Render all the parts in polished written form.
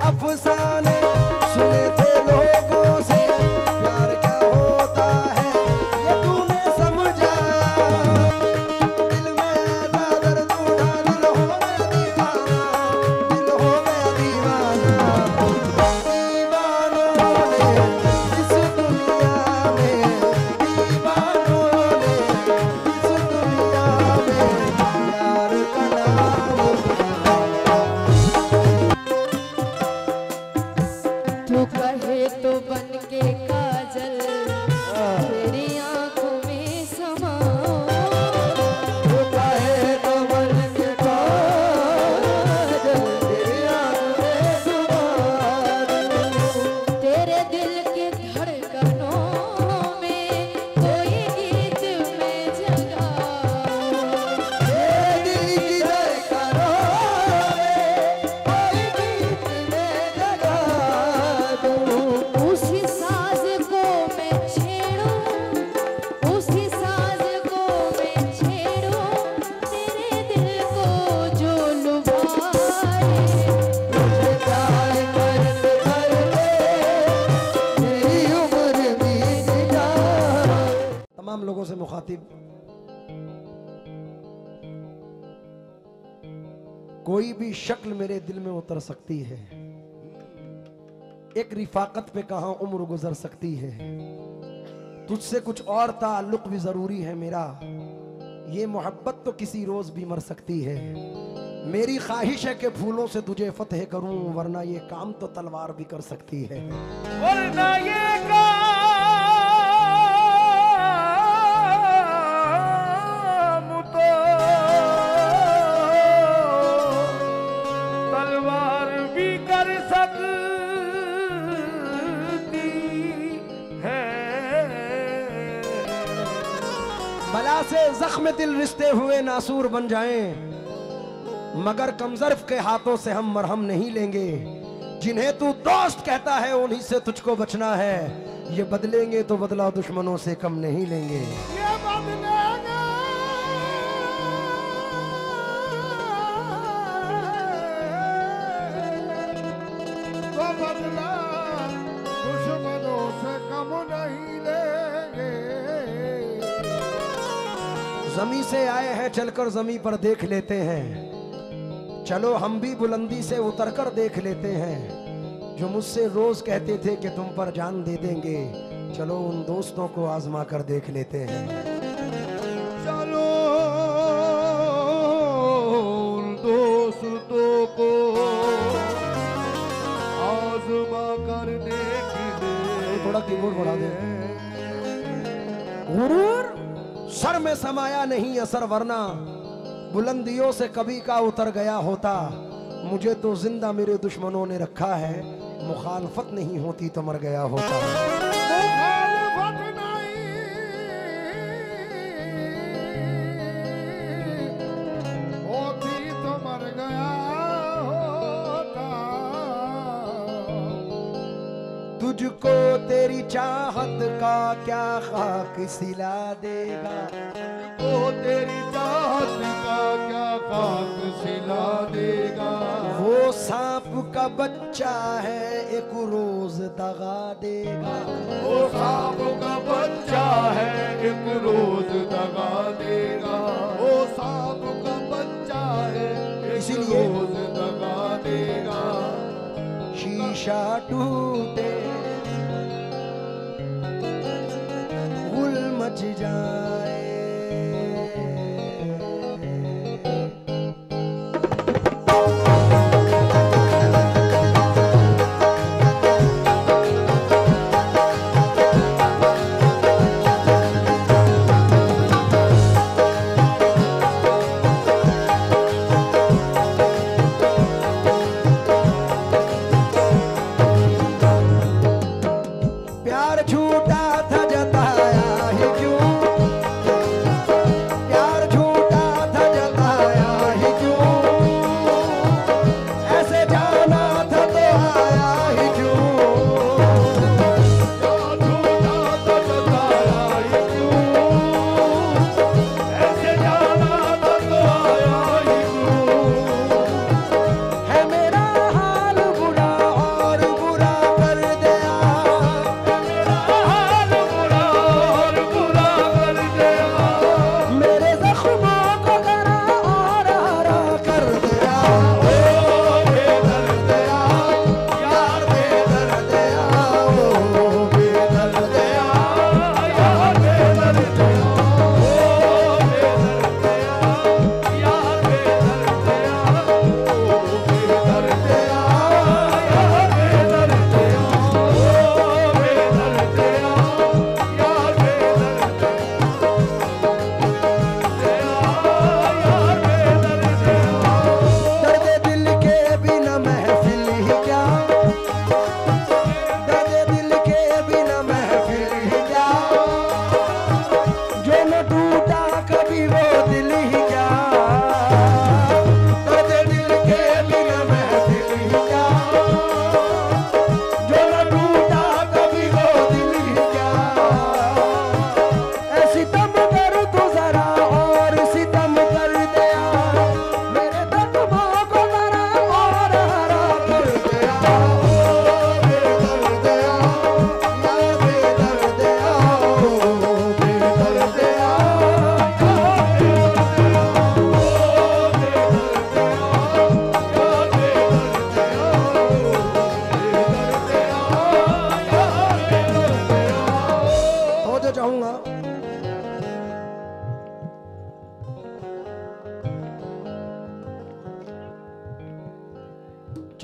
अफसाने सुने थे लोगों से, प्यार क्या होता है ये तूने समझा। दिल में ऐसा दर्द उठा, दिल हो गया दीवाना, दिल हो गया दीवाना। दीवानों ने इस दुनिया में, दीवानों ने इस दुनिया में प्यार का नाम। तू कहे तो बन के काजल तेरी आंखों में समा, तू कहे तो बन के काजल तेरी आंखों में समा दूं। तेरे दिल के धड़कनों में कोई गीत में जगा, तेरे दिल की धड़कनों में कोई गीत में जगा दूं। उसी साज को मैं छेड़ूं, उसी साज को मैं छेड़ूं, तेरे दिल को जो लुभाए। तुझे प्यार करते करते मेरी उम्र बीत जाए। तमाम लोगों से मुखातिब, कोई भी शक्ल मेरे दिल में उतर सकती है, एक रिफाकत पे कहां उम्र गुजर सकती है। तुझसे कुछ और ताल्लुक भी जरूरी है मेरा, ये मोहब्बत तो किसी रोज भी मर सकती है। मेरी ख्वाहिश है कि फूलों से तुझे फतेह करूं, वरना ये काम तो तलवार भी कर सकती है। वरना ये काम तो तलवार भी कर सकती है। बला से जख्म दिल रिश्ते हुए नासूर बन जाएं, मगर कमजर्फ के हाथों से हम मरहम नहीं लेंगे। जिन्हें तू दोस्त कहता है उन्हीं से तुझको बचना है, ये बदलेंगे तो बदला दुश्मनों से कम नहीं लेंगे। ये बदलेगा तो बदला दुश्मनों से कम नहीं लेंगे। जमी से आए हैं चलकर जमी पर देख लेते हैं, चलो हम भी बुलंदी से उतरकर देख लेते हैं। जो मुझसे रोज कहते थे कि तुम पर जान दे देंगे, चलो उन दोस्तों को आजमा कर देख लेते हैं। चलो उन दोस्तों को आजमा कर देख ले। थोड़ा कीबोर्ड बढ़ा दे। गुरूर सर में समाया नहीं असर, वरना बुलंदियों से कभी का उतर गया होता। मुझे तो जिंदा मेरे दुश्मनों ने रखा है, मुखालफत नहीं होती तो मर गया होता। मुखालफत नहीं होती तो मर गया होता। तुझको तेरी चाहत का क्या खाक सिला देगा, तो तेरी चाहत का क्या खाक सिला देगा। वो सांप का बच्चा है एक रोज दगा देगा। वो सांप का बच्चा है एक रोज दगा देगा। वो सांप का बच्चा है एक इसीलिए रोज दगा देगा। शीशा टूटे गुल मच जाए। प्यार झूठा था जताया ही क्यों,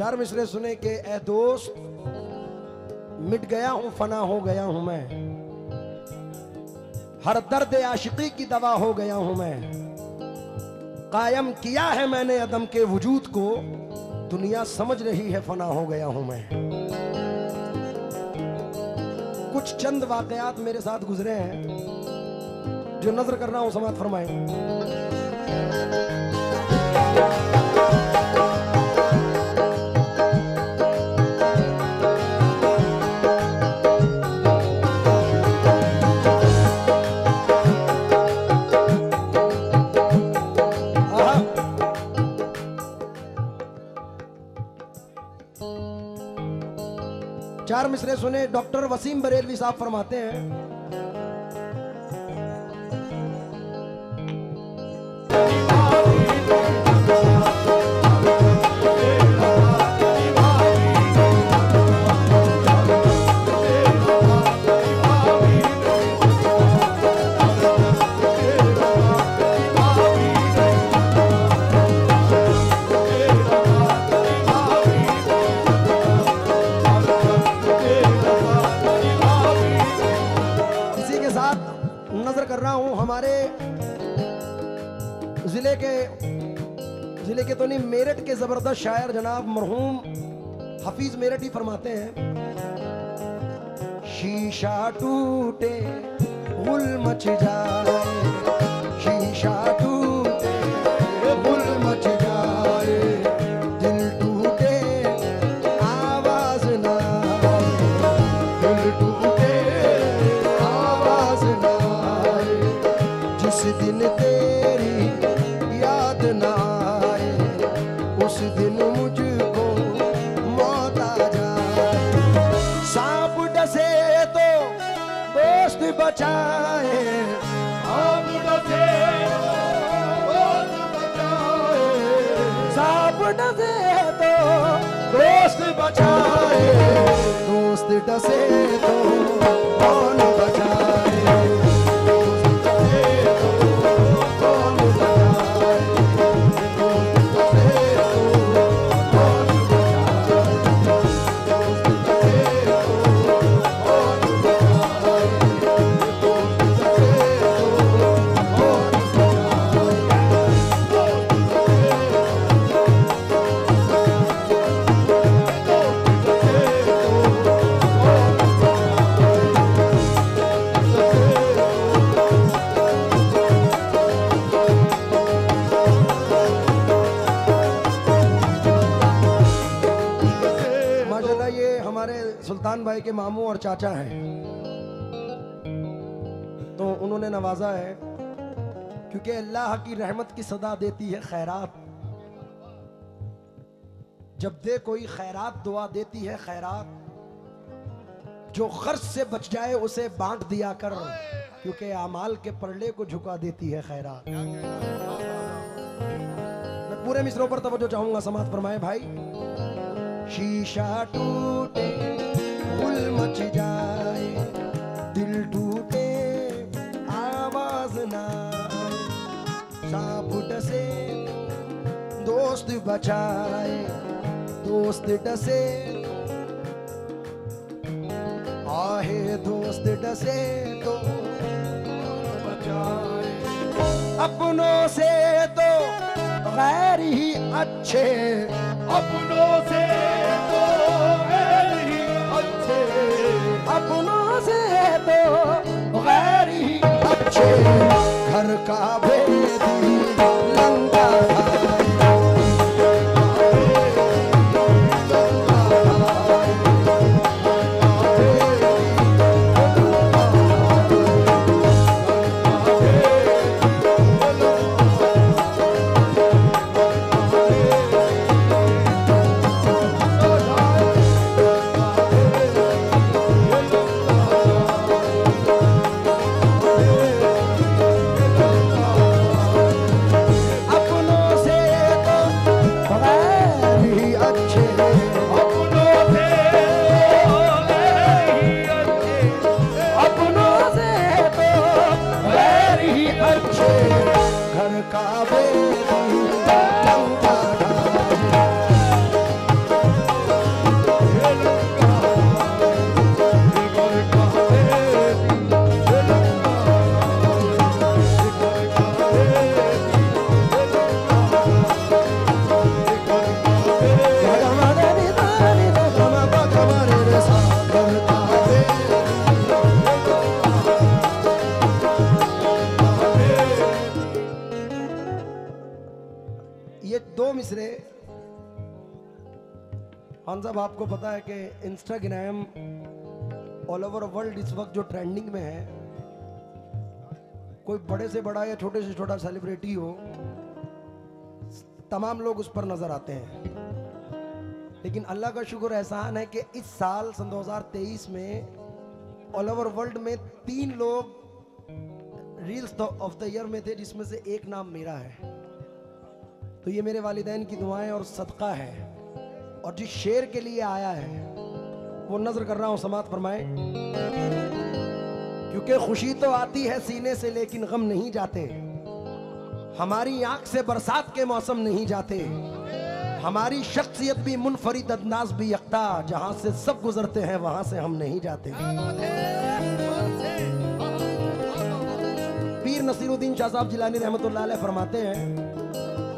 चार मिसरे सुने कि ए दोस्त, मिट गया हूं, फना हो गया हूं मैं, हर दर्द आशिकी की दवा हो गया हूं मैं, कायम किया है मैंने अदम के वजूद को, दुनिया समझ रही है फना हो गया हूं मैं। कुछ चंद वाकयात मेरे साथ गुजरे हैं जो नजर कर रहा हूं, समात फरमाएं। चार मिसरे सुने, डॉक्टर वसीम बरेलवी साहब फरमाते हैं, जिले के तो नहीं, मेरठ के जबरदस्त शायर जनाब मरहूम हफीज मेरठी फरमाते हैं, शीशा टूटे गुल मच जाए, शीशा टूटे गुल मच जाए, दिल टूटे आवाज ना आए, दिल टूटे आवाज ना आए, जिस दिन तेरी याद ना आए, उस दिन मुझको मौत आ जाए। सांप डसे तो दोस्त बचाए, सांप डसे दोस्त बचाए, सांप डसे तो दोस्त बचाए, दोस्त डसे तो कौन बचाए, दोस्त डसे तो कौन बचाए, सुल्तान भाई के मामू और चाचा हैं, तो उन्होंने नवाजा है, क्योंकि अल्लाह की रहमत की सदा देती है खैरात। जब दे कोई खैरात दुआ देती है खैरात, जो खर्च से बच जाए उसे बांट दिया कर, क्योंकि आमाल के परले को झुका देती है खैरात। मैं पूरे मिसरों पर तवज्जो चाहूंगा, समात फरमाए भाई। शीशा टूटे गुल मच जाए, दिल टूटे आवाज ना आए, सांप डसे दोस्त बचाए, दोस्त डसे आहे, दोस्त डसे तो बचाए, अपनों से तो गैर ही अच्छे, अपनों से तो गैर ही अच्छे, अपनों से तो गैर ही अच्छे, घर का भेदी लंका खान साहब आपको पता है कि इंस्टाग्राम ऑल ओवर वर्ल्ड इस वक्त जो ट्रेंडिंग में है, कोई बड़े से बड़ा या छोटे से छोटा सेलिब्रिटी हो, तमाम लोग उस पर नजर आते हैं। लेकिन अल्लाह का शुक्र एहसान है कि इस साल सन 2023 में ऑल ओवर वर्ल्ड में 3 लोग रील्स ऑफ द ईयर में थे, जिसमें से एक नाम मेरा है। तो ये मेरे वालिदैन की दुआएं और सदका है। और जिस शेर के लिए आया है वो नजर कर रहा हूं, समात फरमाए। क्योंकि खुशी तो आती है सीने से लेकिन गम नहीं जाते, हमारी आंख से बरसात के मौसम नहीं जाते, हमारी शख्सियत भी मुनफरिद अंदाज भी यकता, जहां से सब गुजरते हैं वहां से हम नहीं जाते। पीर नसीरुद्दीन शाह साहब जिलानी रहमतुल्लाह अलैह फरमाते हैं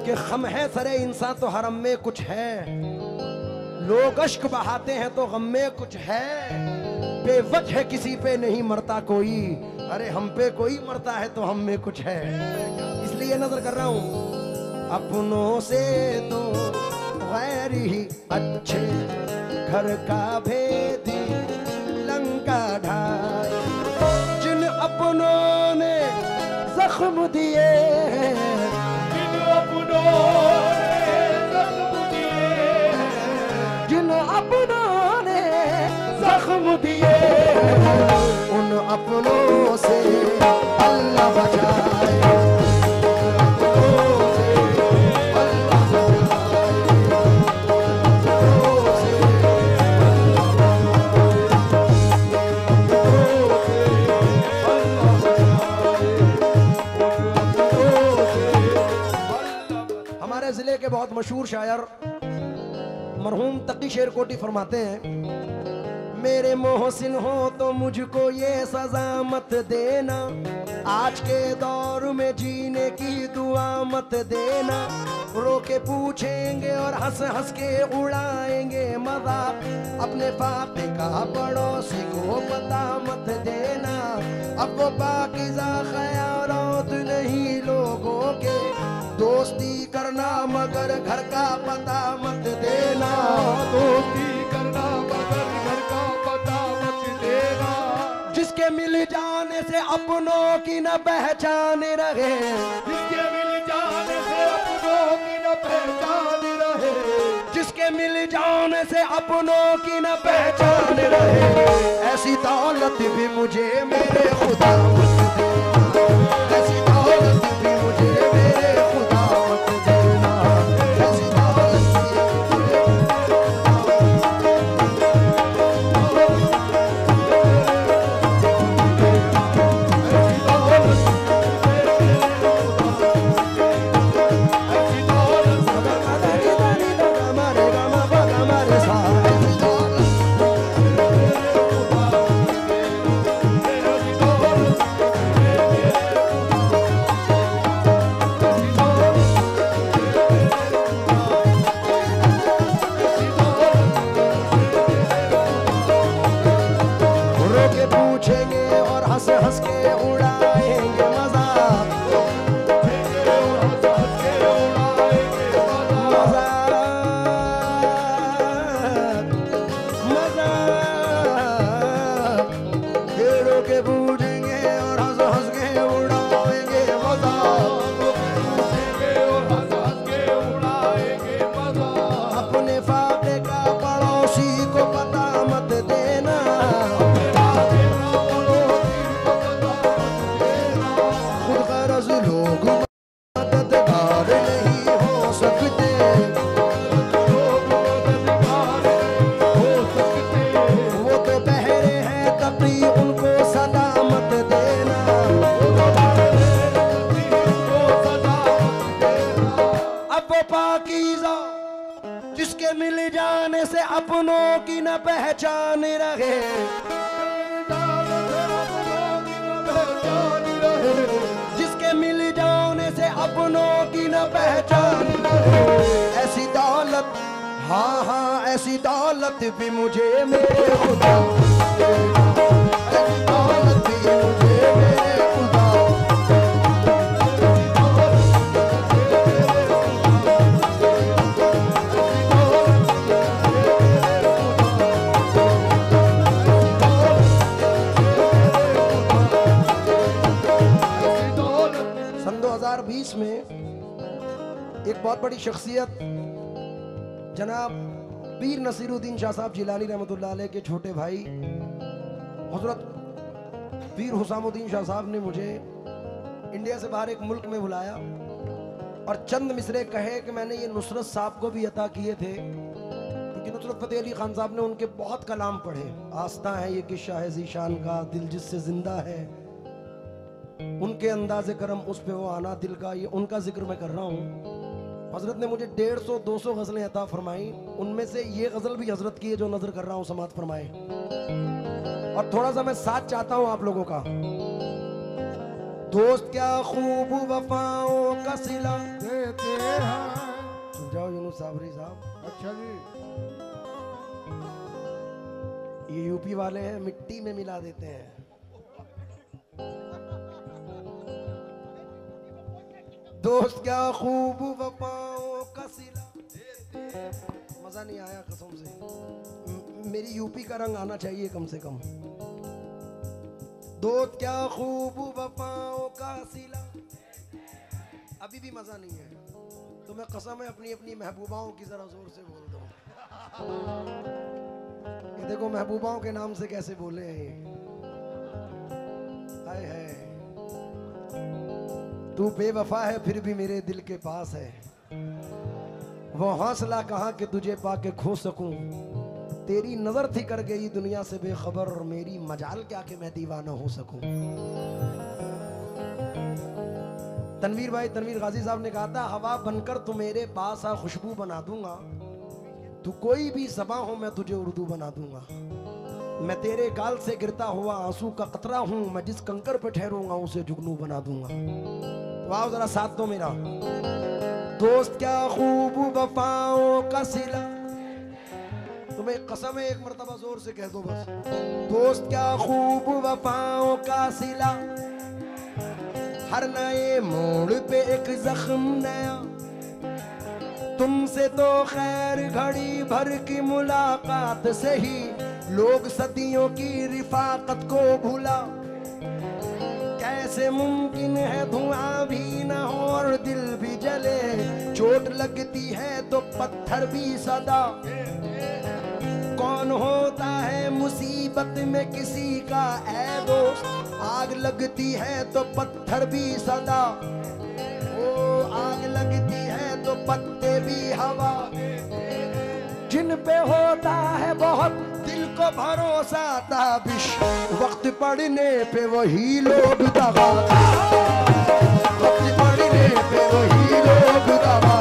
कि खम है सरे इंसान तो हरम में कुछ है, लोग अश्क बहाते हैं तो गम में कुछ है, बेवजह किसी पे नहीं मरता कोई, अरे हम पे कोई मरता है तो हम में कुछ है। इसलिए नजर कर रहा हूं, अपनों से तो गैर ही अच्छे, घर का भेदी लंका ढाई, जिन अपनों ने जख्म दिए, जिन अपनों ने जख्म दिए, जिन अपनों ने जख्म दिए, उन अपनों से अल्लाह बचाए। हमारे जिले के बहुत मशहूर शायर मरहूम तकी शेर कोटी फरमाते हैं, मेरे मोहसिन हो तो मुझको ये सजा मत देना, आज के दौर में जीने की दुआ मत देना, रो के पूछेंगे और हंस हंस के उड़ाएंगे मजाक, अपने फाके का पड़ोसी को पता मत देना, अब वो पाकीज़ा ख़यालात नहीं लोगों के, दोस्ती करना मगर घर का पता मत देना, दोस्ती करना मगर घर का पता मत देना, जिसके मिल जाने से अपनों की न पहचान रहे, जिसके मिल जाने से अपनों की न पहचान रहे, जिसके मिल जाने से अपनों की न पहचान रहे, ऐसी दौलत भी मुझे मेरे खुदा मत देना, ऐसी दौलत भी मुझे मेरे खुदा मत देना, ऐसी दौलत जिसके मिल जाने से अपनों की न पहचान रहे, जिसके मिल जाने से अपनों की न पहचान रहे, ऐसी दौलत, हाँ हाँ ऐसी दौलत भी मुझे मेरे खुदा, ऐसी दौलत भी मुझे मेरे खुदा, एक बहुत बड़ी शख्सियत जनाब पीर नसीरुद्दीन शाह साहब जिलानी रहमतुल्लाह अलैह के छोटे भाई हजरत पीर हुसामुद्दीन शाह साहब ने मुझे इंडिया से बाहर एक मुल्क में बुलाया और चंद मिसरे कहे कि मैंने ये नुसरत साहब को भी अता किए थे, क्योंकि नुसरत फतेह अली खान साहब ने उनके बहुत कलाम पढ़े। आस्था है ये किस्सा है जीशान का, दिल जिससे जिंदा है, उनके अंदाज़े करम उस पे वो आना दिल का, ये उनका जिक्र मैं कर रहा हूँ। हजरत ने मुझे 150-200 गज़लें अता फरमाई, उनमें से ये गज़ल भी हजरत की है जो नजर कर रहा हूँ, समात फरमाए। और थोड़ा सा मैं साथ चाहता हूँ आप लोगों का। दोस्त क्या खूब वफाओं का सिला देते हैं। जाओ यूनुस साबरी साहब। अच्छा जी, ये यूपी वाले हैं, मिट्टी में मिला देते हैं। दोस्त क्या खूब वफाओं का सिला, मजा नहीं आया कसम से, मेरी यूपी का रंग आना चाहिए कम से कम। दोस्त क्या खूब वफाओं का सिला, अभी भी मजा नहीं है तो मैं कसम है अपनी अपनी महबूबाओं की जरा जोर से बोल दूं। ये देखो महबूबाओं के नाम से कैसे बोले हैं ये, हाय हाय। तू बेवफा है फिर भी मेरे दिल के पास है, वो हौसला कहाँ कि तुझे पाके खो सकूं। तेरी नजर थी कर गई दुनिया से बेखबर, और मेरी मजाल क्या कि मैं दीवाना हो सकूं। तनवीर भाई, तनवीर गाजी साहब ने कहा था, हवा बनकर तू मेरे पास आ, खुशबू बना दूंगा। तू कोई भी ज़बां हो मैं तुझे उर्दू बना दूंगा। मैं तेरे गाल से गिरता हुआ आंसू का कतरा हूं, मैं जिस कंकर पे ठहरूंगा उसे जुगनू बना दूंगा। वाह जरा साथ दो मेरा। दोस्त क्या खूब वफाओं का सिला, तुम्हें कसम है एक मर्तबा जोर से कह दो बस। दोस्त क्या खूब वफाओं का सिला, हर नए मोड़ पे एक जख्म नया। तुमसे तो खैर घड़ी भर की मुलाकात से ही लोग सदियों की रिफाकत को भूला। कैसे मुमकिन है धुआं भी न हो और दिल भी जले, चोट लगती है तो पत्थर भी सदा। कौन होता है मुसीबत में किसी का ऐ दोस्त, आग लगती है तो पत्थर भी सदा। ओ आग लगती है तो पत्ते भी हवा। जिन पे होता है बहुत दिल को भरोसा ताबिश, वक्त पड़ने पे वही लोग दगा। वक्त पड़ने पे वही लोग दगा।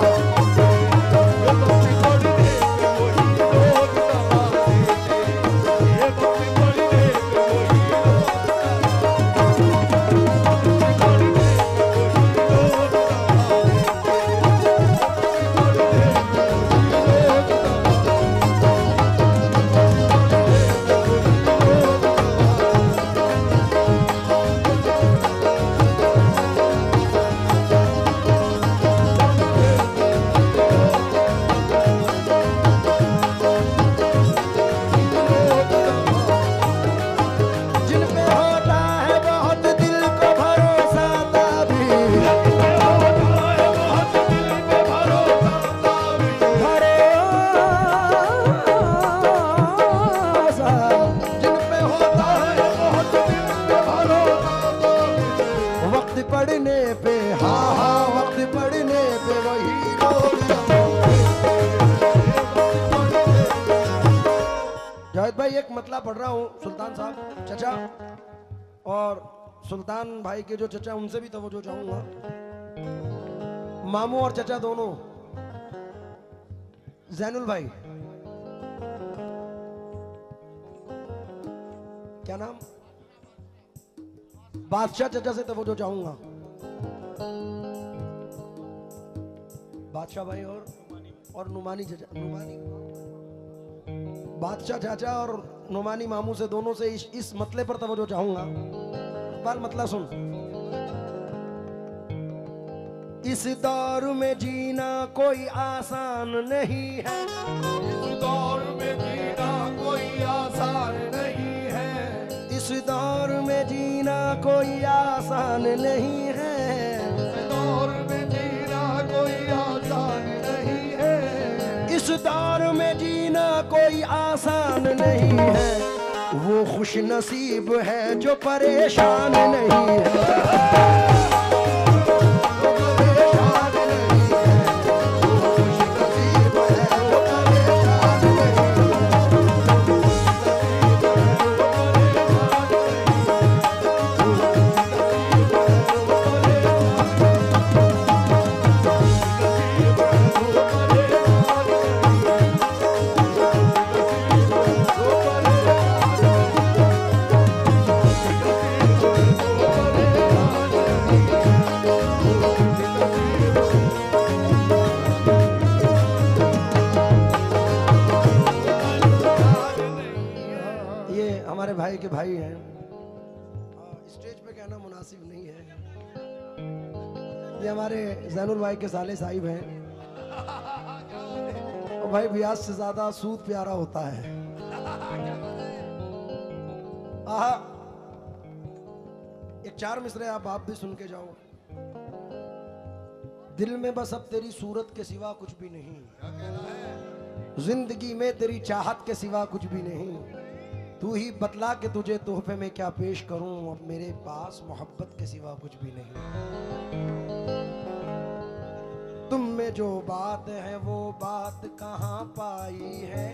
एक मतला पढ़ रहा हूँ सुल्तान साहब चचा और सुल्तान भाई के जो चचा उनसे भी तवज्जो चाहूंगा। मामू और चचा दोनों, जैनुल भाई क्या नाम, बादशाह चचा से तवज्जो चाहूंगा। बादशाह भाई और नुमानी चचा, नुमानी बादशाह चाचा और नुमानी मामू से दोनों से इस मतले पर तवज्जो चाहूंगा। बाल मतला सुन। इस दौर में जीना कोई आसान नहीं है, इस दौर में जीना कोई आसान नहीं है, इस दौर में जीना कोई आसान नहीं है, इस दौर में जीना कोई आसान आसान नहीं है, वो खुश नसीब है जो परेशान नहीं है। भाई के भाई हैं, स्टेज पे कहना मुनासिब नहीं है। ये हमारे जैनुल भाई के साले साहिब हैं। और भाई ब्याज से ज्यादा सूद प्यारा होता है। आहा, एक 4 मिसरे आप भी सुन के जाओ। दिल में बस अब तेरी सूरत के सिवा कुछ भी नहीं, जिंदगी में तेरी चाहत के सिवा कुछ भी नहीं। तू ही बतला के तुझे तोहफे में क्या पेश करूं, अब मेरे पास मोहब्बत के सिवा कुछ भी नहीं। तुम में जो बात है वो बात कहाँ पाई है,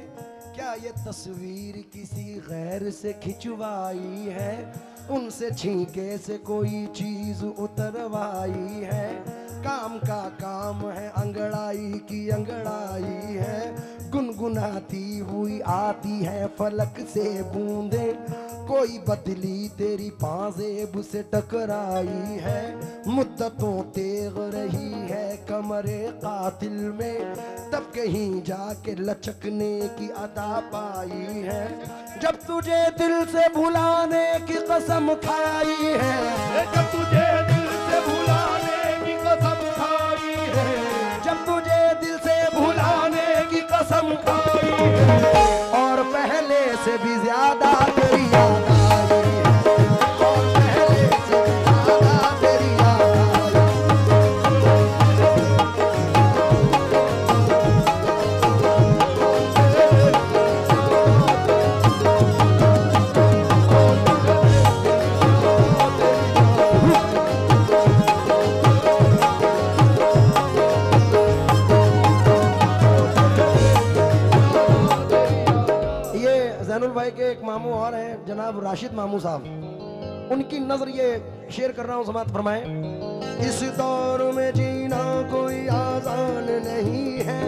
क्या ये तस्वीर किसी गैर से खिंचवाई है, उनसे छींके से कोई चीज उतरवाई है, काम का काम है अंगड़ाई की अंगड़ाई है, गुनगुनाती हुई आती है फलक से बूंदे, कोई बदली तेरी पाजेब से टकराई है, मुद्दतों तेग रही है कमरे कातिल में, तब कहीं जाके लचकने की अदा पाई है, जब तुझे दिल से भुलाने की कसम खाई है, जब तुझे दिल से भुलाने की कसम खाई है, जब तुझे दिल से भुलाने की कसम खाई है, और पहले से भी ज्यादा तेरी याद आई है, और पहले से भी ज्यादा तेरी याद भाई के एक मामू और हैं जनाब राशिद मामू साहब, उनकी नजर ये शेयर कर रहा हूँ, समात फरमाएं। इस दौर में जीना कोई आसान नहीं है,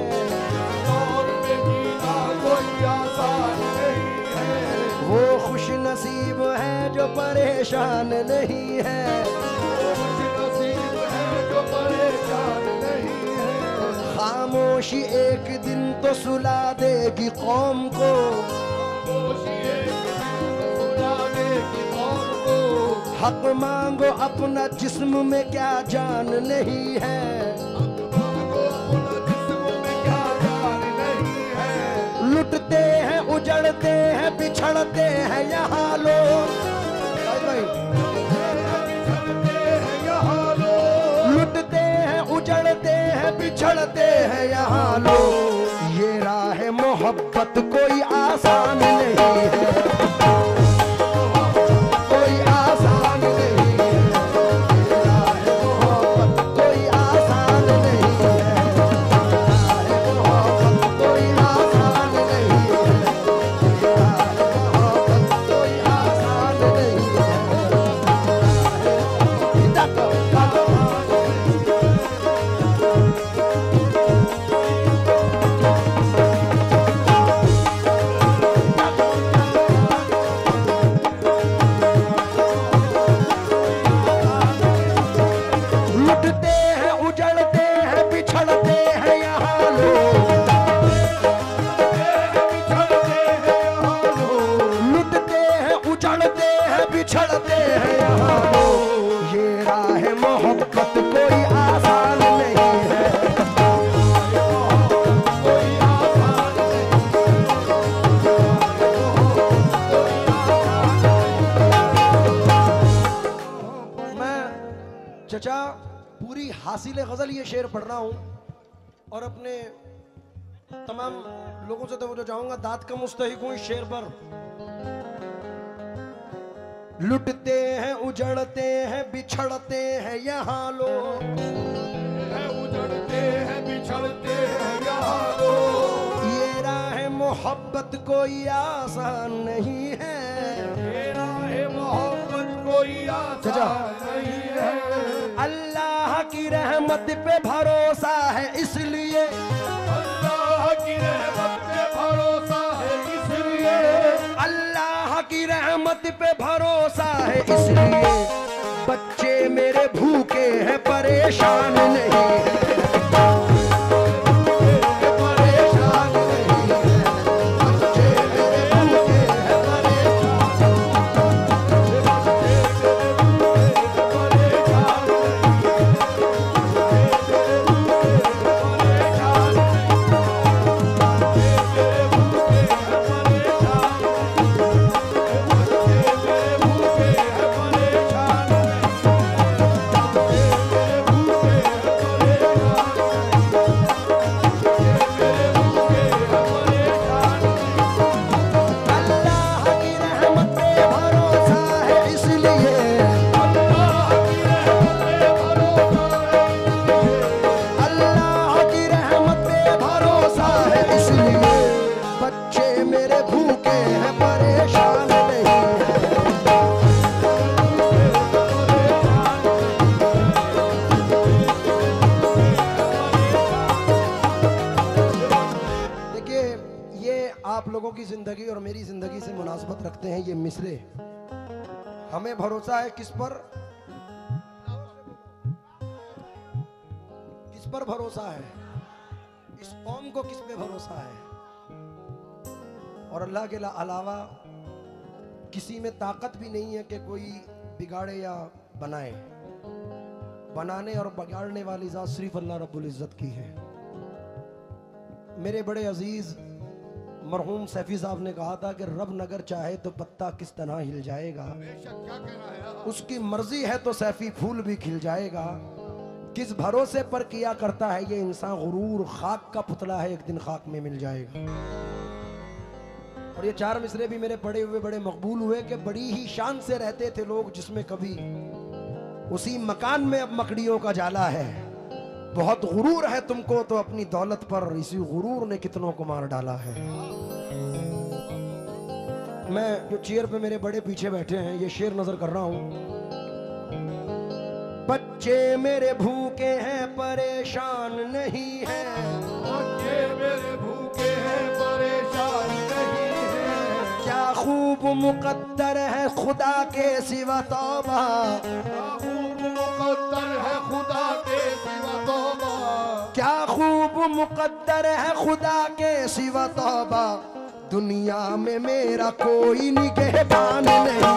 दौर में जीना कोई आसान नहीं है, वो खुश नसीब है जो परेशान नहीं है, खुश नसीब है जो परेशान नहीं है, खामोशी एक दिन तो सुला देगी कौम को, हक मांगो अपना जिस्म में क्या जान नहीं है, लुटते हैं उजड़ते हैं बिछड़ते हैं यहाँ लोग, लुटते हैं उजड़ते हैं बिछड़ते हैं यहाँ लोग, ये राह मोहब्बत कोई आसान नहीं है, बिछड़ते हैं यहाँ लोग, ये राह मोहब्बत कोई आसान नहीं है, कोई आसान नहीं। मैं चचा पूरी हासिल गजल ये शेर पढ़ रहा हूँ और अपने तमाम लोगों से तो जाऊंगा, दाद का मुस्तहिक हूं इस शेर पर। लुटते हैं उजड़ते हैं बिछड़ते हैं यहाँ लोग, उजड़ते हैं बिछड़ते हैं यहाँ लोग। ये राह मोहब्बत कोई आसान नहीं है, ये राह मोहब्बत कोई आसान नहीं है। अल्लाह की रहमत पे भरोसा है इसलिए, अल्लाह की रहमत पे भरोसा है इसलिए, अल्लाह की रहमत पे भरोसा है इसलिए बच्चे मेरे भूखे हैं परेशान नहीं है, परेशान नहीं है, बच्चे मेरे भूखे हैं जिंदगी और मेरी जिंदगी से मुनासबत रखते हैं ये मिसरे। हमें भरोसा है किस पर? किस पर भरोसा है? इस कौम को किस पे भरोसा है? और अल्लाह के अलावा किसी में ताकत भी नहीं है कि कोई बिगाड़े या बनाए। बनाने और बिगाड़ने वाली ज़ात सिर्फ अल्लाह रब्बुल इज़्ज़त की है। मेरे बड़े अजीज मरहूम सैफी साहब ने कहा था कि रब नगर चाहे तो पत्ता किस तरह हिल जाएगा, उसकी मर्जी है तो सैफी फूल भी खिल जाएगा। किस भरोसे पर किया करता है ये इंसान गुरूर, खाक का पुतला है एक दिन खाक में मिल जाएगा। और ये चार मिसरे भी मेरे पढ़े हुए बड़े मकबूल हुए कि बड़ी ही शान से रहते थे लोग जिसमें कभी उसी मकान में अब मकड़ियों का जाला है। बहुत गुरूर है तुमको तो अपनी दौलत पर, इसी गुरूर ने कितनों को मार डाला है। मैं जो चेयर पे मेरे बड़े पीछे बैठे हैं ये शेर नजर कर रहा हूं। बच्चे मेरे भूखे हैं परेशान नहीं है, बच्चे मेरे भूखे हैं परेशान नहीं है। क्या खूब मुकद्दर है खुदा के सिवा तौबा, क्या खूब मुकद्दर है खुदा के सिवा तौबा। क्या खूब मुकद्दर है खुदा के सिवा तौबा। दुनिया में मेरा कोई निगहबान नहीं।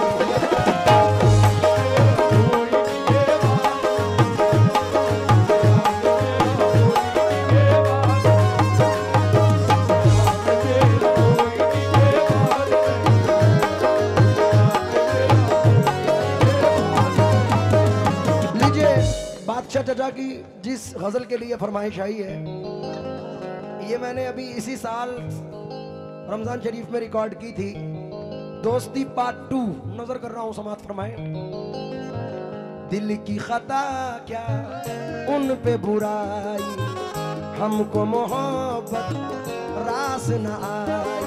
बादशाह चचा की जिस गजल के लिए फरमाइश आई है ये मैंने अभी इसी साल रमजान शरीफ में रिकॉर्ड की थी। दोस्ती पार्ट 2 नजर कर रहा हूं, समात फरमाए। दिल की खता क्या उन पे बुराई, हमको मोहब्बत रास न आई।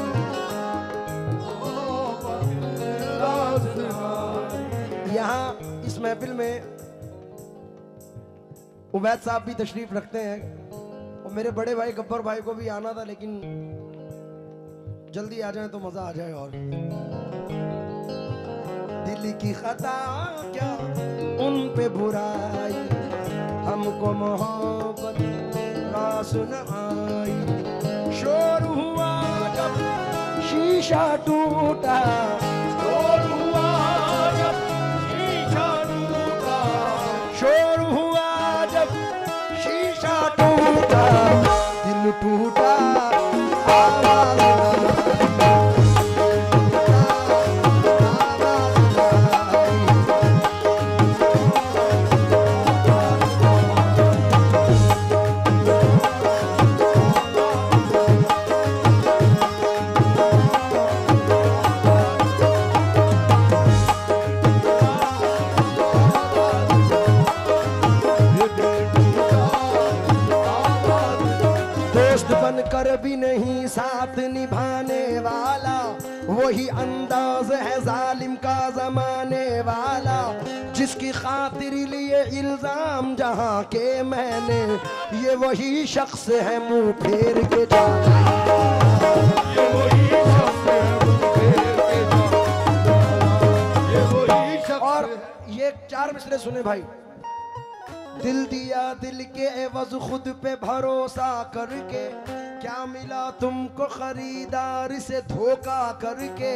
यहाँ इस महफिल में उबैद साहब भी तशरीफ रखते हैं और मेरे बड़े भाई गब्बर भाई को भी आना था, लेकिन जल्दी आ जाए तो मजा आ जाए। और दिल की खता क्या उन पे बुराई, हमको मोहब्बत रास न आई। शोर हुआ जब शीशा टूटा, शोर हुआ जब शीशा टूटा। शोर हुआ जब शीशा टूटा, दिल टूटा आवाज वही अंदाज है जालिम का जमाने वाला, जिसकी खातिर लिए इल्जाम जहां के मैंने, ये वही शख्स है मुंह फेर के जाना, ये वही शख्स है मुंह फेर के जाना, ये वही शख्स। और ये 4 मिसरे सुने भाई। दिल दिया दिल के एवज खुद पे भरोसा करके, क्या मिला तुमको खरीदार से धोखा करके,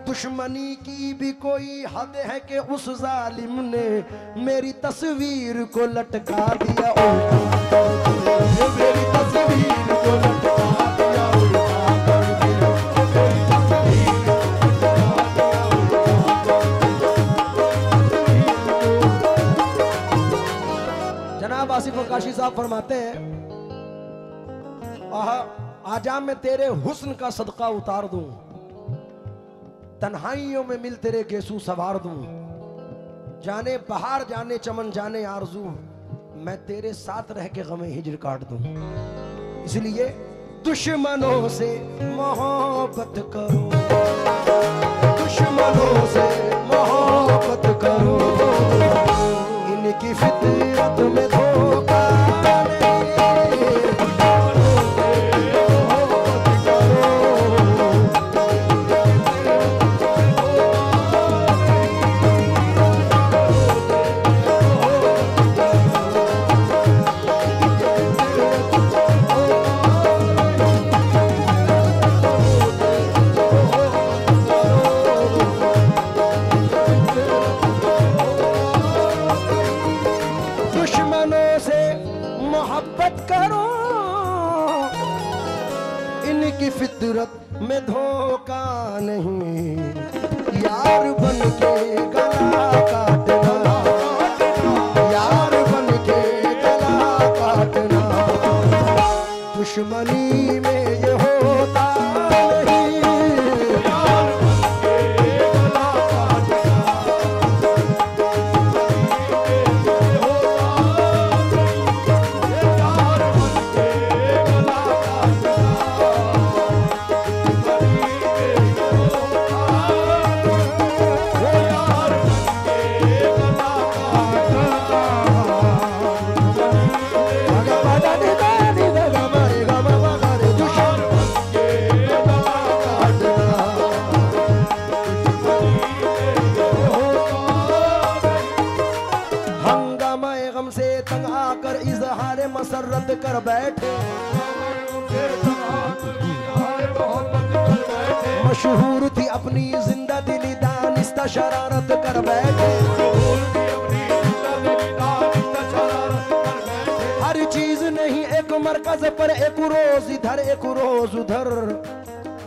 दुश्मनी की भी कोई हद है कि उस जालिम ने मेरी तस्वीर को लटका दिया उल्टा, मेरी तस्वीर को लटका दिया उल्टा करके, मेरी तस्वीर को लटका दिया। जनाब आसिफ काशी साहब फरमाते हैं, आजा मैं तेरे हुस्न का सदका उतार दूं, तन्हाइयों में मिल तेरे गेसू सवार दूं, जाने बहार जाने चमन जाने आरजू, मैं तेरे साथ रह के गमे हिजर काट दूं। इसलिए दुश्मनों से मोहब्बत करो, दुश्मनों से मोहब्बत करो, इनकी फितरत में धोखा फितरत में धोखा नहीं, यार बन के गला काटना, यार बन के गला काटना, दुश्मनी में ये होता नहीं, यार बन के गला काटना, यार बन के गला काटना। मसरत कर बैठे, मशहूर थी अपनी जिंदा दिली दानिस्ता शरारत कर बैठे, हर चीज नहीं एक मरकज पर, एक रोज इधर एक रोज उधर,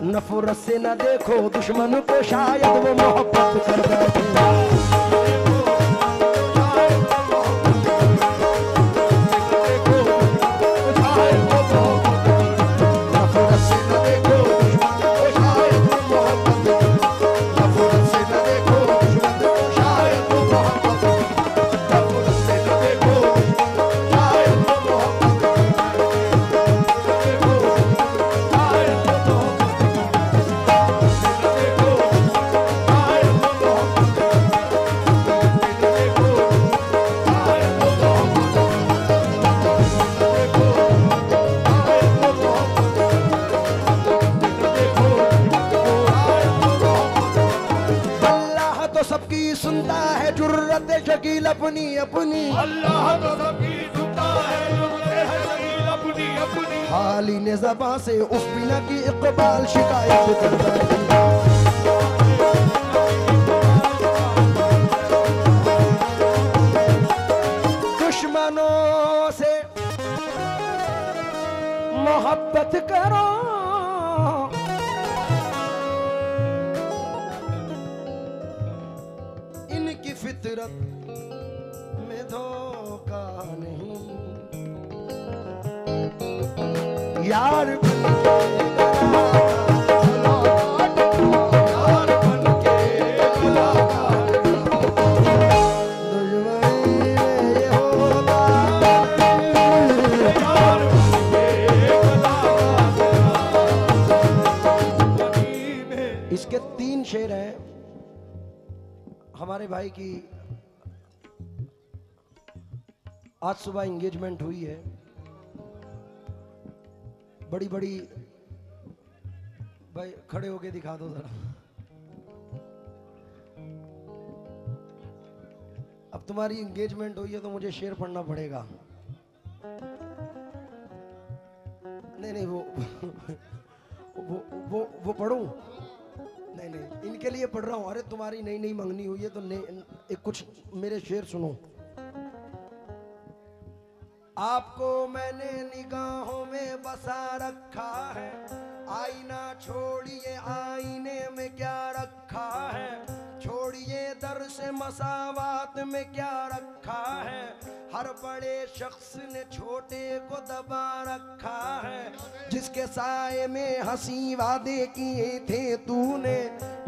नफरत से न देखो दुश्मन को, शायद वो मोहब्बत कर बैठे। सुनता है जुर्रत शकील अपनी अपनी, अल्लाह तो सबकी सुनता है अपनी अपनी, हाली ने ज़बां से उफ बिना की इकबाल शिकायत करता है। दुश्मनों से मोहब्बत करो, फितरत में धोखा नहीं, यार बन के यार बन के गला दुश्मनी में ये होता, यार बन के गला। इसके 3 हमारे भाई की आज सुबह एंगेजमेंट हुई है। बड़ी बड़ी भाई खड़े होके दिखा दो जरा। अब तुम्हारी एंगेजमेंट हुई है तो मुझे शेर पढ़ना पड़ेगा। नहीं नहीं वो पढ़ूं? नहीं नहीं इनके लिए पढ़ रहा हूं। अरे तुम्हारी नई नई मंगनी हुई है तो एक कुछ मेरे शेर सुनो। आपको मैंने निगाहों में बसा रखा है, आईना छोड़िए आईने में क्या रखा है, छोड़िए दर से मसावात में क्या रखा है, हर बड़े शख्स ने छोटे को दबा रखा है, जिसके साए में हंसी वादे किए थे तूने,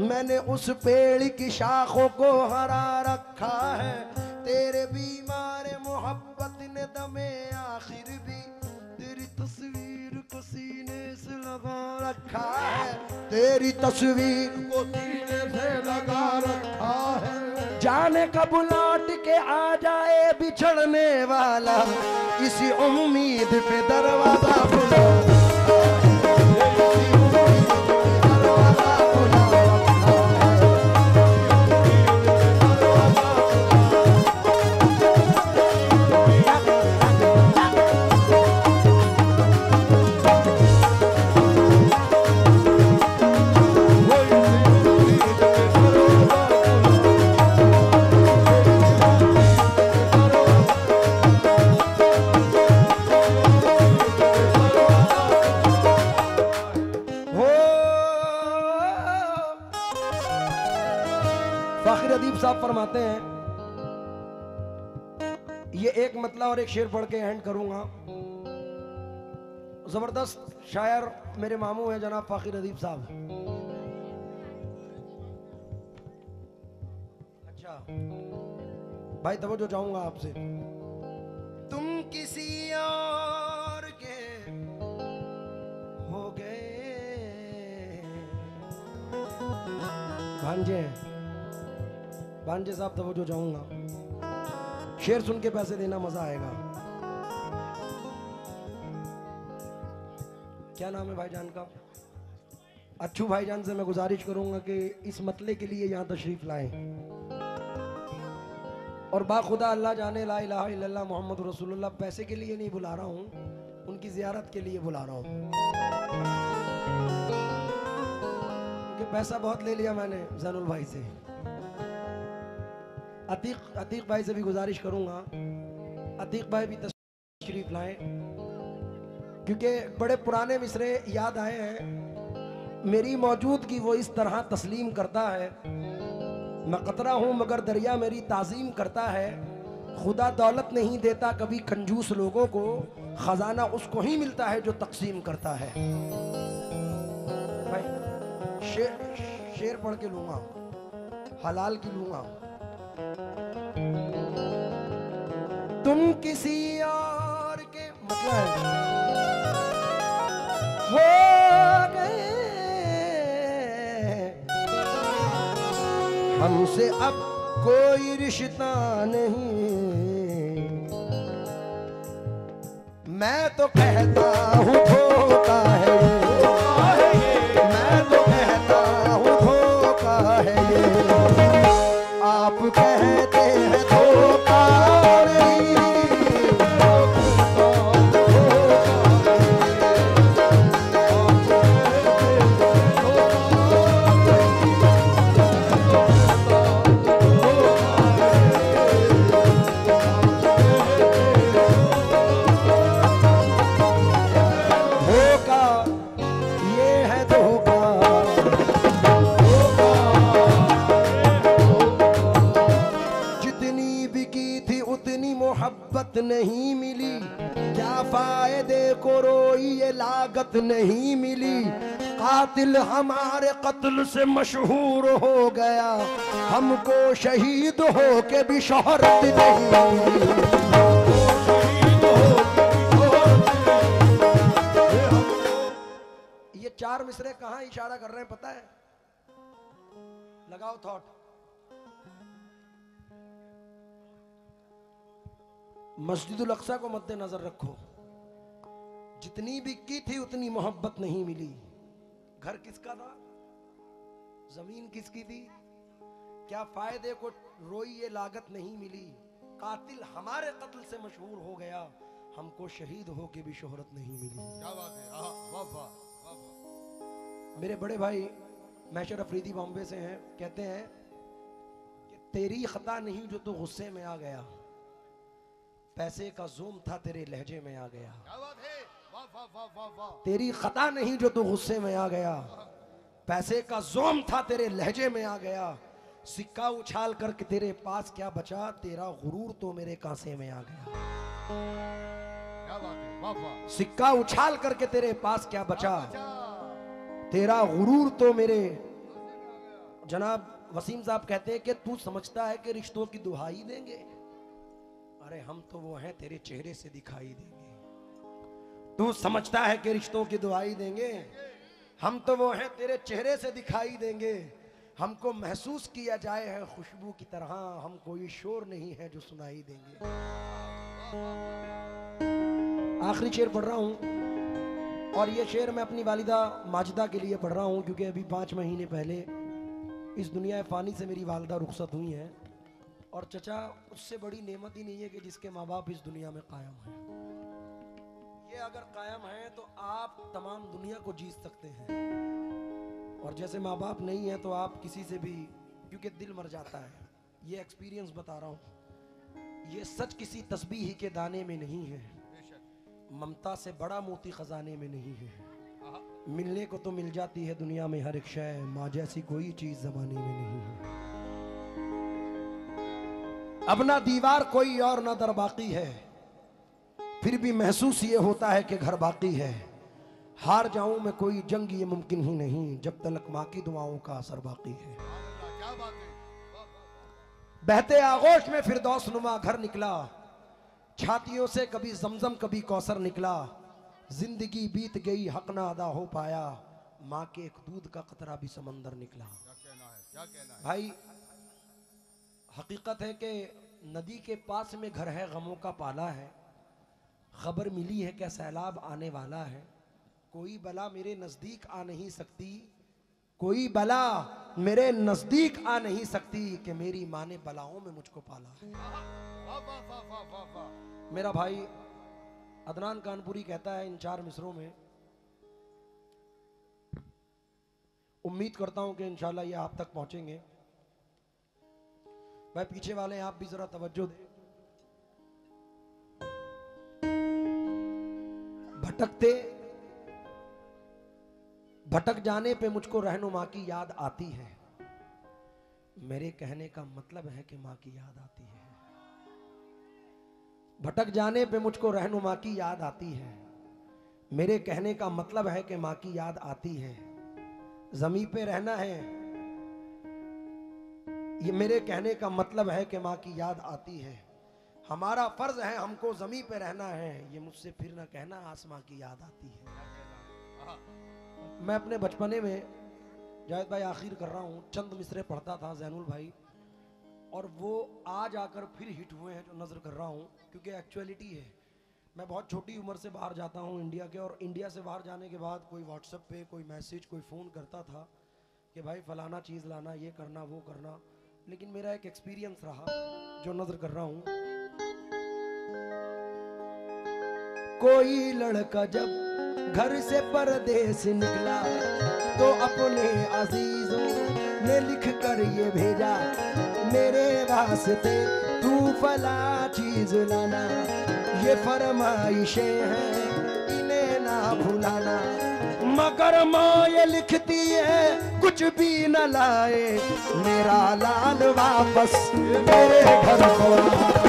मैंने उस पेड़ की शाखों को हरा रखा है, तेरे बीमार मोहब्बत ने दमे आखिर भी तेरी तस्वीर को सीने से लगा रखा है, तेरी तस्वीर को सीने से लगा रखा है, जाने कब लौट के आ जाए बिछड़ने वाला, इसी उम्मीद पे दरवाजा खुला। फाखिर अदीब साहब फरमाते हैं, ये एक मतला और एक शेर पढ़ के एंड करूंगा। जबरदस्त शायर मेरे मामू हैं जनाब फाखिर अदीब साहब। अच्छा भाई तवज्जो चाहूंगा आपसे। तुम किसी और के हो गए भांजे साहब तवज्जो चाहूंगा, शेर सुन के पैसे देना मजा आएगा। क्या नाम है भाईजान का? अच्छू भाईजान से मैं गुजारिश करूंगा कि इस मतले के लिए यहाँ तशरीफ लाएं और बाखुदा अल्लाह जाने ला इलाहा इल्लल्लाह मोहम्मद रसूलुल्लाह पैसे के लिए नहीं बुला रहा हूँ, उनकी जियारत के लिए बुला रहा हूँ, क्योंकि पैसा बहुत ले लिया मैंने जैनुल भाई से। अतीक भाई से भी गुजारिश करूंगा, अतीक भाई भी तशरीफ लाएं, क्योंकि बड़े पुराने मिसरे याद आए हैं। मेरी मौजूदगी वो इस तरह तस्लीम करता है, मैं कतरा हूं मगर दरिया मेरी ताजीम करता है, खुदा दौलत नहीं देता कभी कंजूस लोगों को, खजाना उसको ही मिलता है जो तकसीम करता है। भाई शेर पढ़ के लूंगा, हलाल की लूंगा। तुम किसी और के मतलब हो गए, हमसे अब कोई रिश्ता नहीं, मैं तो कहता हूँ धोखा है, मैं तो कहता हूँ धोखा है ये, आप कहते हैं धोखा नहीं मिली, क्या फायदे को रोई ये लागत नहीं मिली, कातिल हमारे कत्ल से मशहूर हो गया, हमको शहीद हो के भी शोहरत नहीं मिली। ये चार मिसरे कहाँ इशारा कर रहे हैं पता है? लगाओ थॉट। मस्जिदुल अक्सा को मद्देनजर रखो, जितनी भी की थी उतनी मोहब्बत नहीं मिली। घर किसका था, जमीन किसकी थी, क्या फायदे को रोई ये लागत नहीं मिली। कातिल हमारे कत्ल से मशहूर हो गया, हमको शहीद हो के भी शोहरत नहीं मिली। क्या बात है, वाह वाह वाह। मेरे बड़े भाई मैशर अफरीदी बॉम्बे से हैं, कहते हैं कि तेरी खता नहीं जो तू गुस्से में आ गया, पैसे का ज़ूम था तेरे लहजे में आ गया। क्या बात है, वाह वाह वाह वाह वाह। तेरी खता नहीं जो तू गुस्से में आ गया, पैसे का ज़ूम था तेरे लहजे में आ गया। सिक्का उछाल करके तेरे पास क्या बचा, तेरा गुरूर तो मेरे कांसे में आ गया। क्या बात है, वाह वाह। सिक्का उछाल करके तेरे पास क्या बचा, तेरा गुरूर तो मेरे। जनाब वसीम साहब कहते हैं कि तू समझता है कि रिश्तों की दुहाई देंगे, अरे हम तो वो हैं तेरे चेहरे से दिखाई देंगे। तू समझता है कि रिश्तों की दुहाई देंगे, हम तो वो हैं तेरे चेहरे से दिखाई देंगे। हमको महसूस किया जाए है खुशबू की तरह, हम कोई शोर नहीं है जो सुनाई देंगे। आखिरी शेर पढ़ रहा हूँ, और ये शेर मैं अपनी वालिदा माजिदा के लिए पढ़ रहा हूँ, क्योंकि अभी 5 महीने पहले इस दुनिया फ़ानी से मेरी वालिदा रुखसत हुई हैं। और चचा, उससे बड़ी नेमत ही नहीं है कि जिसके माँ बाप इस दुनिया में कायम हैं। ये अगर कायम है तो आप तमाम दुनिया को जीत सकते हैं, और जैसे माँ बाप नहीं है तो आप किसी से भी, क्योंकि दिल मर जाता है। ये एक्सपीरियंस बता रहा हूँ, ये सच किसी तस्बीह के दाने में नहीं है, ममता से बड़ा मोती खजाने में नहीं है। मिलने को तो मिल जाती है दुनिया में हर एक शय, माँ जैसी कोई चीज जमाने में नहीं है। अब ना दीवार कोई और ना दर बाकी है, फिर भी महसूस ये होता है कि घर बाकी है। हार जाऊं मैं कोई जंग ये मुमकिन ही नहीं, जब तक माँ की दुआओं का असर बाकी है। क्या बात है, बहते आगोश में फिरदौस नुमा घर निकला, छातियों से कभी जमजम कभी कौसर निकला। जिंदगी बीत गई हक ना अदा हो पाया, माँ के एक दूध का कतरा भी समंदर निकला। क्या कहना है, क्या कहना है। भाई हकीकत है कि नदी के पास में घर है, गमों का पाला है। खबर मिली है क्या सैलाब आने वाला है, कोई बला मेरे नजदीक आ नहीं सकती, कोई बला मेरे नजदीक आ नहीं सकती, कि मेरी माँ ने बलाओं में मुझको पाला है। वाह वाह वाह वाह वाह वाह। मेरा भाई अदनान कानपुरी कहता है इन 4 मिसरों में, उम्मीद करता हूं कि इंशाल्लाह ये आप तक पहुंचेंगे। भाई पीछे वाले आप भी जरा तवज्जो दें। भटक जाने पे मुझको रहनुमा की याद आती है, मेरे कहने का मतलब है कि माँ की याद आती है। भटक जाने पे मुझको रहनुमा की याद आती है, मेरे कहने का मतलब है कि माँ की याद आती है। ज़मीं पे रहना है, ये मेरे कहने का मतलब है कि माँ की याद आती है। हमारा फर्ज है हमको ज़मीं पे रहना है, ये मुझसे फिर ना कहना आसमां की याद आती है। मैं अपने बचपने में, जावेद भाई आखिर कर रहा हूँ, चंद मिसरे पढ़ता था जैनुल भाई, और वो आज आकर फिर हिट हुए हैं जो नज़र कर रहा हूँ, क्योंकि एक्चुअलिटी है। मैं बहुत छोटी उम्र से बाहर जाता हूँ इंडिया के, और इंडिया से बाहर जाने के बाद कोई व्हाट्सएप पे कोई मैसेज कोई फ़ोन करता था कि भाई फलाना चीज़ लाना, ये करना वो करना। लेकिन मेरा एक एक्सपीरियंस रहा जो नज़र कर रहा हूँ। कोई लड़का जब घर से परदेस निकला, तो अपने अजीजों ने लिख कर ये भेजा, मेरे वास्ते तू फला चीज लाना, ये फरमाइशें हैं इन्हें ना भुलाना। मगर माँ ये लिखती है कुछ भी न लाए, मेरा लाल वापस मेरे घर को आए।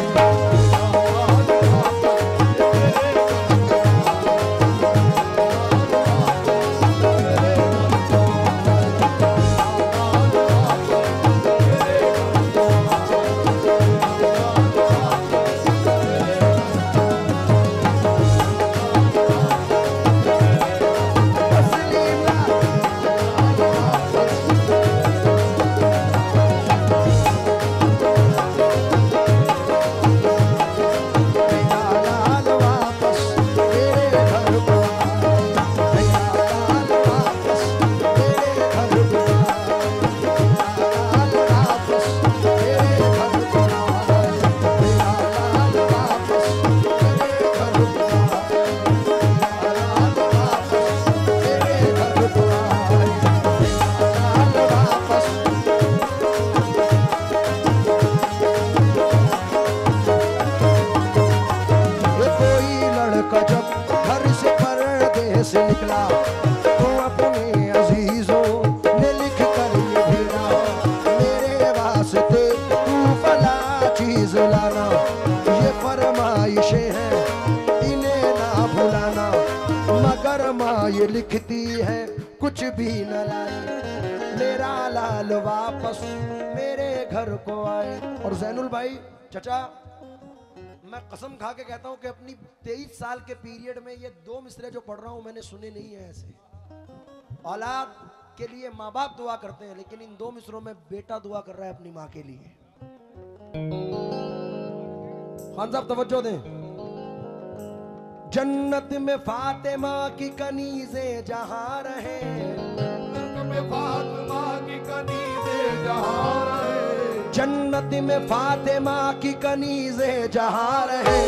लिखती है कुछ भी न लाए, मेरा लाल वापस मेरे घर को आए। और जैनुल भाई चचा, मैं कसम खा के कहता हूं कि अपनी 23 साल के पीरियड में ये 2 मिसरे जो पढ़ रहा हूं मैंने सुने नहीं है ऐसे। औलाद के लिए माँ बाप दुआ करते हैं, लेकिन इन 2 मिसरों में बेटा दुआ कर रहा है अपनी माँ के लिए। खान साहब तवज्जो दें। जन्नत में फातिमा की कनीज़ें जहां रहे, जन्नत में फातिमा की कनीज़ें जहां रहे, जन्नत में फातिमा की कनीज़ें जहां रहे,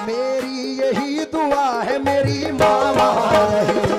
मेरी यही दुआ है मेरी माँ वहां रहे।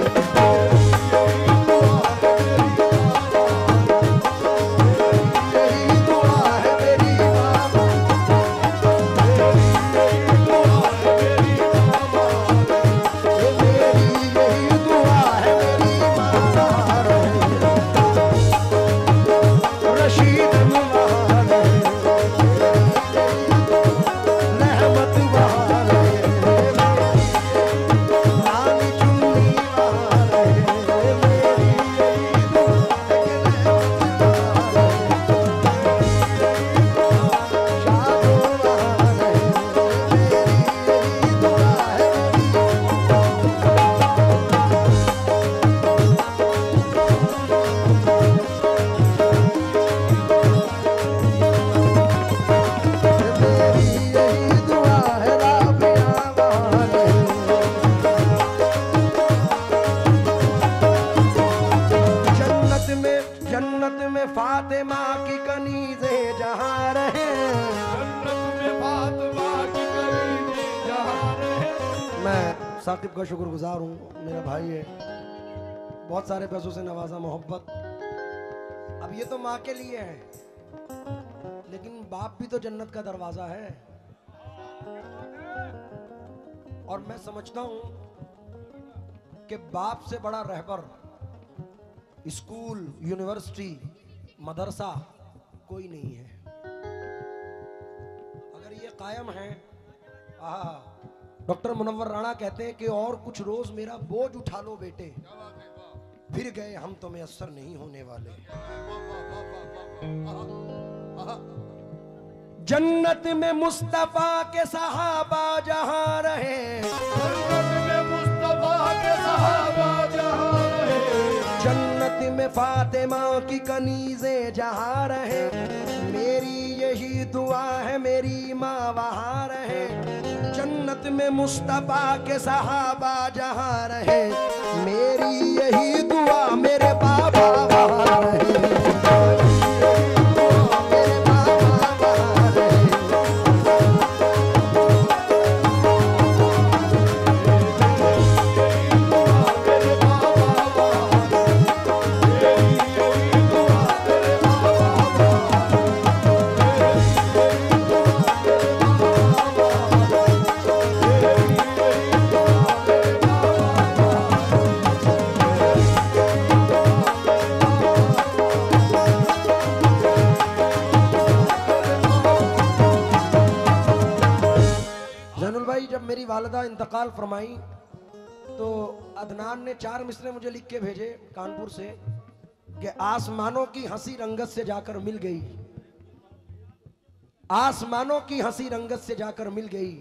फातिमा की कनीज़ें जहां रहे, जन्नत में फातिमा की कनीज़ें जहां रहे। मैं साकिब का शुक्रगुजार हूँ, मेरा भाई है, बहुत सारे पैसों से नवाजा, मोहब्बत। अब ये तो माँ के लिए है, लेकिन बाप भी तो जन्नत का दरवाजा है। और मैं समझता हूँ कि बाप से बड़ा रहबर स्कूल, यूनिवर्सिटी, मदरसा कोई नहीं है। अगर ये कायम है, डॉक्टर मुनव्वर राणा कहते हैं कि और कुछ रोज मेरा बोझ उठा लो बेटे, फिर गए हम तो मैसर नहीं होने वाले। जन्नत में मुस्तफा के सहाबा जहां रहे, जन्नत में मुस्तफा के सहाबा जहां रहे, जन्नत में फातिमा की कनीज़ें जहां रहे, मेरी यही दुआ है मेरी माँ वहां रहे। जन्नत में मुस्तफा के सहाबा जहां रहे, मेरी यही दुआ मेरे बाबा वहां रहे। मेरी वालिदा इंतकाल फरमाई तो अदनान ने 4 मिसरे मुझे लिख के भेजे कानपुर से कि आसमानों की हंसी रंगत से जाकर मिल गई, आसमानों की हंसी रंगत से जाकर मिल गई।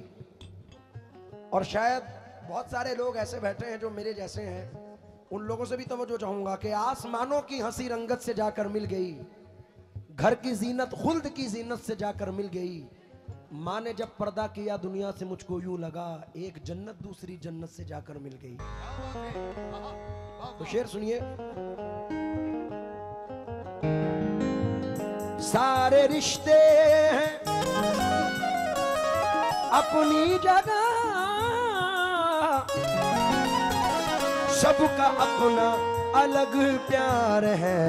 और शायद बहुत सारे लोग ऐसे बैठे हैं जो मेरे जैसे हैं, उन लोगों से भी तवज्जो चाहूंगा कि आसमानों की हंसी रंगत से जाकर मिल गई, घर की जीनत खुल्द की जीनत से जाकर मिल गई। माँ ने जब पर्दा किया दुनिया से मुझको यूं लगा, एक जन्नत दूसरी जन्नत से जाकर मिल गई। तो शेर सुनिए। सारे रिश्ते हैं अपनी जगह, सबका अपना अलग प्यार है,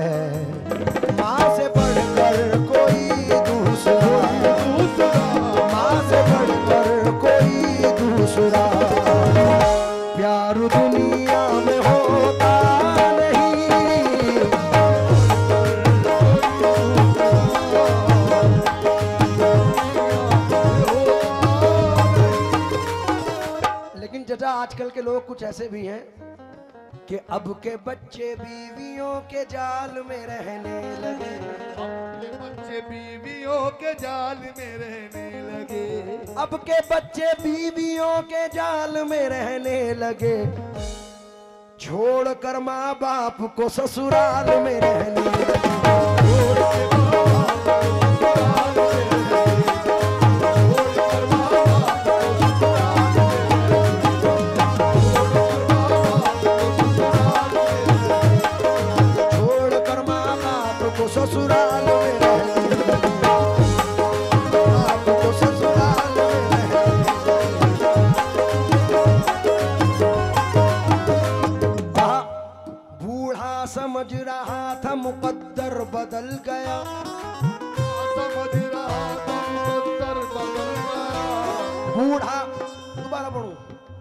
माँ से बढ़कर कोई दूसरा, माँ से बढ़कर कोई दूसरा प्यार दुनिया में होता नहीं। लेकिन चाचा आजकल के लोग कुछ ऐसे भी हैं कि अब के बच्चे बीवियों के जाल में रहने लगे, अपने बच्चे बीवियों के जाल में रहने लगे, अब के बच्चे बीवियों के जाल में रहने लगे, छोड़ कर माँ बाप को ससुराल में रहने लगे। ससुराल में आपको ससुराल में बूढ़ा समझ रहा था मुकद्दर बदल गया, समझ रहा था मुकद्दर बदल गया। बूढ़ा, दोबारा पढ़ो,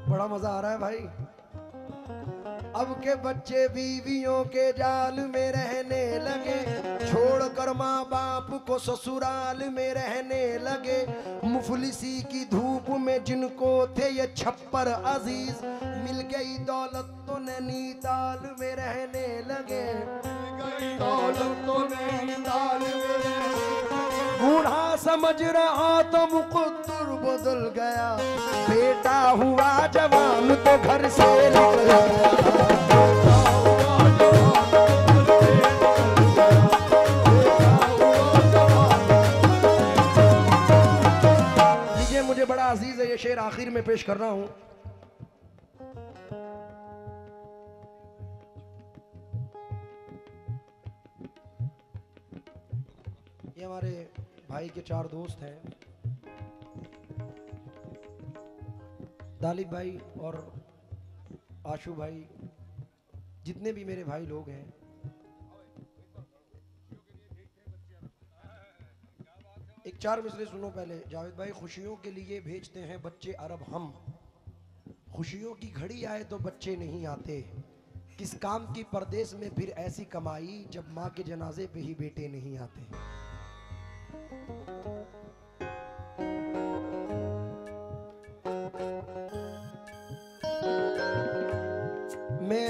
बड़ा मजा आ रहा है भाई। अब के बच्चे बीवियों के जाल में रहने लगे, छोड़कर माँ बाप को ससुराल में रहने लगे, मुफलिसी की धूप में जिनको थे ये छप्पर अजीज, मिल गई दौलत तो नैनीताल में रहने लगे, दौलत तो नैनीताल में। बूढ़ा समझ रहा तो मुकद्दर बदल गया, बेटा हुआ जवान तो घर से निकल गया। मुझे बड़ा अजीज है, ये शेर आखिर में पेश कर रहा हूं। ये हमारे भाई के 4 दोस्त हैं, दालिब भाई और आशु भाई, जितने भी मेरे भाई लोग हैं, एक 4 मिसरे सुनो पहले। जावेद भाई, खुशियों के लिए भेजते हैं बच्चे अरब हम, खुशियों की घड़ी आए तो बच्चे नहीं आते, किस काम की परदेश में फिर ऐसी कमाई जब माँ के जनाजे पे ही बेटे नहीं आते। मैं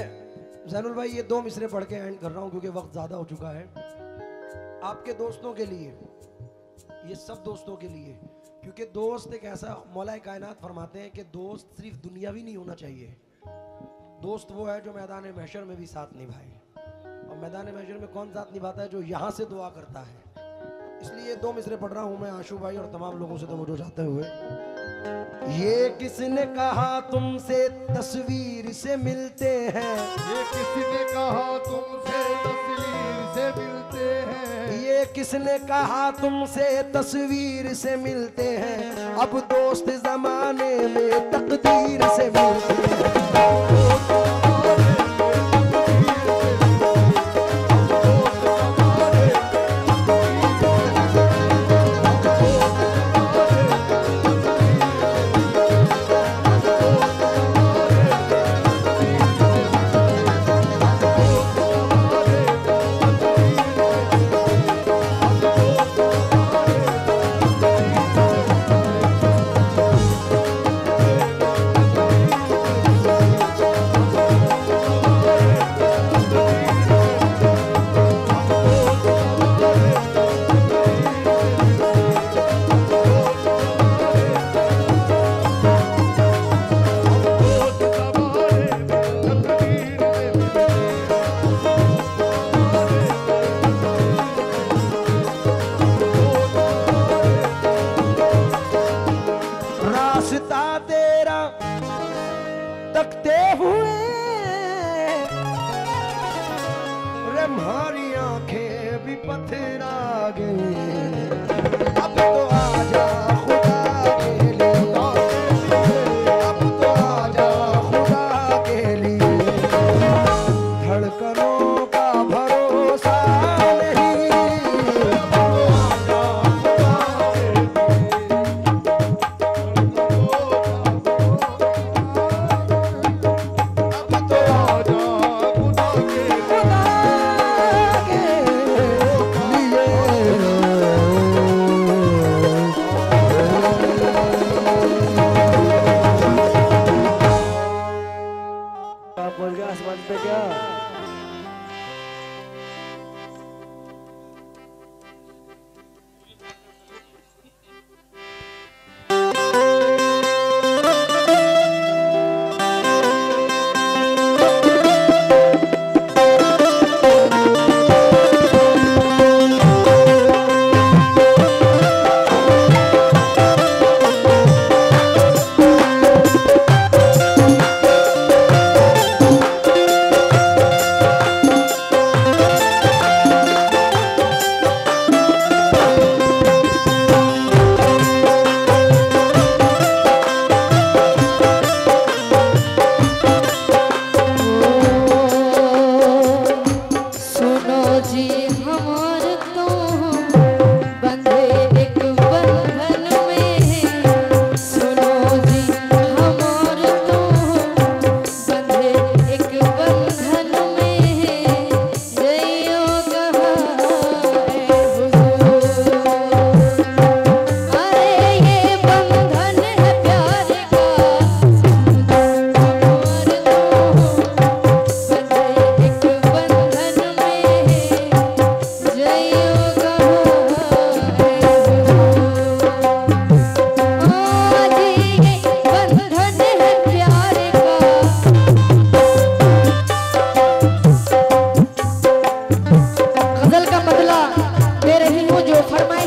जैनुल भाई ये 2 मिसरे पढ़ के एंड कर रहा हूं क्योंकि वक्त ज्यादा हो चुका है। आपके दोस्तों के लिए, ये सब दोस्तों के लिए, क्योंकि दोस्त एक ऐसा, मौला कायनात फरमाते हैं कि दोस्त सिर्फ दुनियावी नहीं होना चाहिए, दोस्त वो है जो मैदान महशर में भी साथ निभाए, और मैदान महशर में कौन साथ निभाता है? जो यहाँ से दुआ करता है। इसलिए 2 मिसरे पढ़ रहा हूँ मैं आशु भाई और तमाम लोगों से तवज्जो चाहते हुए। ये किसने कहा तुमसे तस्वीर से मिलते हैं, ये किसने कहा तुमसे तस्वीर से मिलते हैं, ये किसने कहा तुमसे तस्वीर से मिलते हैं, अब दोस्त जमाने में तकदीर से मिलते हैं।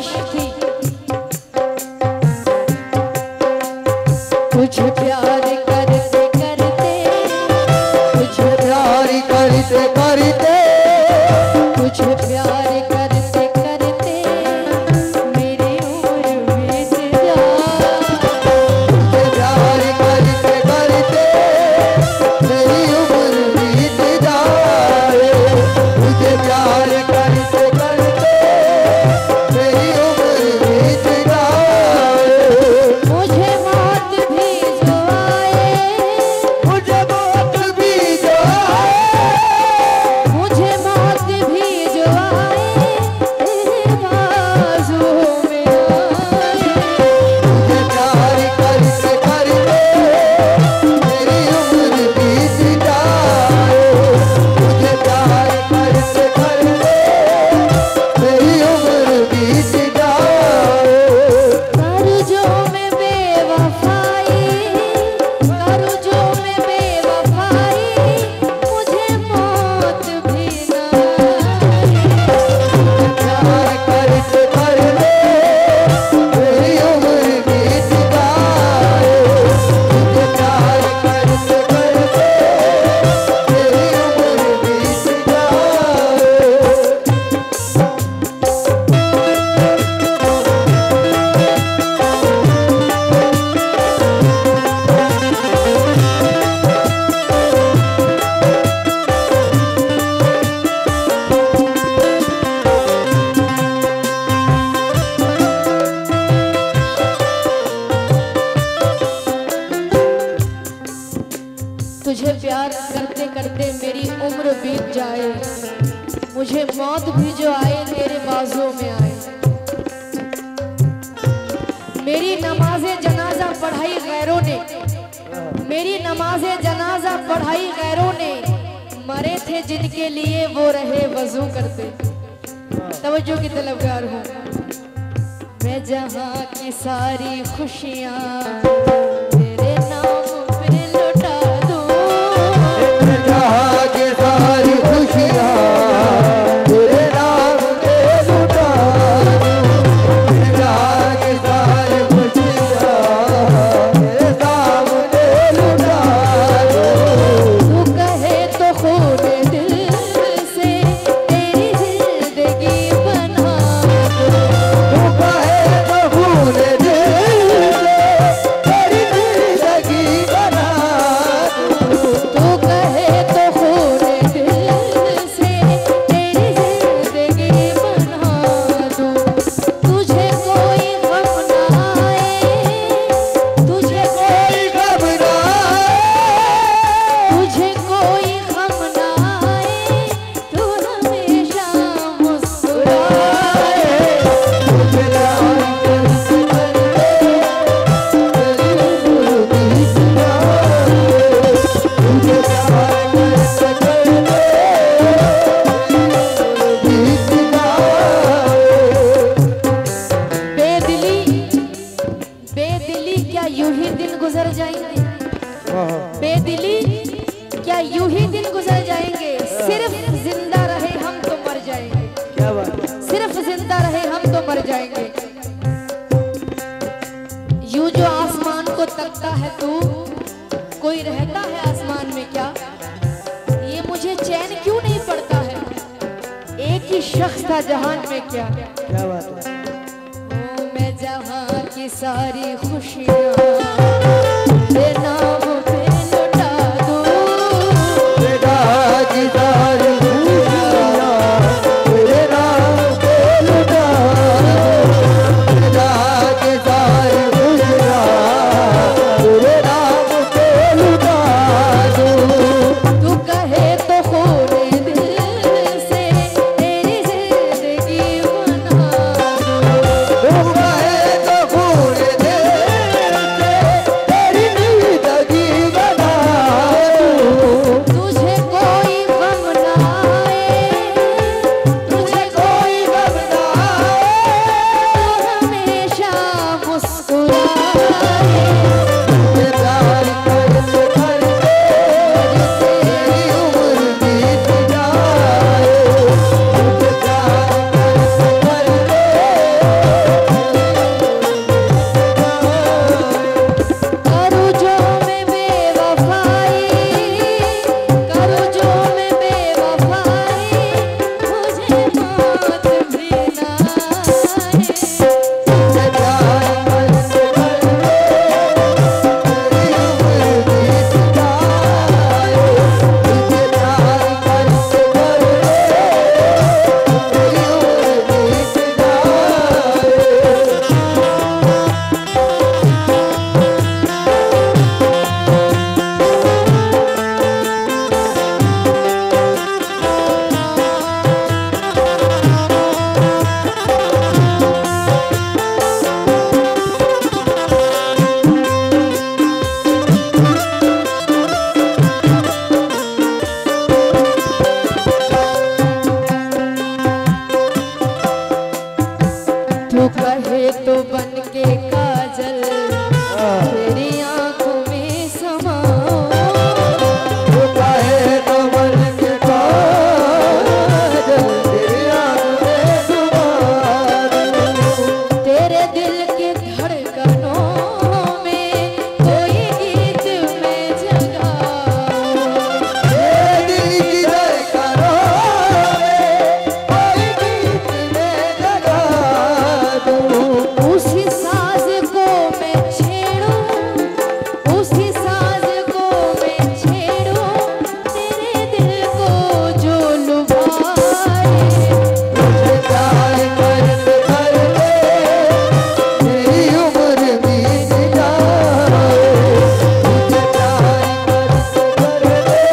फरमाइश थी, तुझे प्यार करते करते, तुझे प्यार करते करते, तुझे प्यार करते करते मेरी उम्र बीत जाए, तुझे प्यार करते करते मेरी उम्र बीत जाए, तुझे प्यार करते करते मेरी उम्र बीत जाए। मुझे मौत भी जो आए, मुझे मौत भी जो आए, मुझे मौत भी जो आए तेरे बाजुओं में आए, तुझे प्यार करते करते मेरी उम्र बीत जाए, तुझे प्यार करते करते मेरी उम्र बीत जाए। कर्जों में बेवफाई, कर्जों में बेवफाई, मुझे मौत भी ना आए। प्यार करते करते मेरी उम्र बीत जाए, तुझे प्यार करते करते मेरी उम्र बीत जाए। तुझे प्यार करते करते मेरी उम्र बीत जाए, मुझे मौत भी जो आए तेरे बाजुओं में आए। मेरी नमाज़े जनाजा पढ़ाई गैरों ने, मेरी नमाज़े जनाजा पढ़ाई गैरों ने, मरे थे जिनके लिए वो रहे वजू करते। तवज्जो की तलबगार हूँ मैं, जहाँ की सारी खुशियाँ तेरे नाम पे लुटा दूँ, जहाँ की सारी खुशियाँ तेरे नाम पे लुटा दूँ, जहाँ की सारी खुशियाँ तेरे सामने लुटा दूँ। तू कहे तो खून दिल से तेरी जिंदगी बना दूँ, तू कहे तो भूल दे तेरी जिंदगी बना दूँ। तू कहे तो खून दिल से तेरी जिंदगी बना दूँ। तुझे कोई गम ना आए, तुझे कोई गम ना आए, तुझे कोई गम ना आए, तू हमेशा मुस्कुराए। तुझे प्यार करते करते मेरी उम्र बीत जाए, तुझे प्यार करते करते मेरी उम्र बीत जाए। बेदिली, बेदिली क्या यूं ही दिन गुजर जाएंगे, बेदिली क्या यूं ही दिन गुजर जाएंगे, सिर्फ जिंदा रहे हम तो मर जाएंगे, क्या बात है? सिर्फ जिंदा रहे हम तो मर जाएंगे। यूं जो आसमान को तकता है तू, कोई रहता है आसमान में क्या, ये मुझे चैन क्यों नहीं पड़ता है, एक ही शख्स था जहान में क्या। क्या बात है? ओ मैं जहाँ की सारी खुशियाँ तेरे नाम पे लुटा दूँ, जहाँ की सारी खुशियाँ तेरे नाम पे लुटा दूँ, जहाँ की सारी खुशियाँ तेरे नाम पे लुटा दूँ। तू कहे तो खून दिल से तेरी जिंदगी बना दूँ, तू कहे तो भूल दे तेरी जिंदगी तू कहे तो बन के काजल तेरी आंखों में समाऊं। तू कहे तो बन के काजल तेरी आंखों में समाऊं। तेरे दिल के धड़कनों में कोई गीत में जगाऊं। तेरे दिल की धड़कनों में कोई गीत में जगा दूं। उसी साज को मैं छेड़ूं, उसी साज को मैं छेड़ूं, तेरे दिल को जो लुभाए। तुझे प्यार करते करते मेरी उम्र बीत जाए। तुझे प्यार करते करते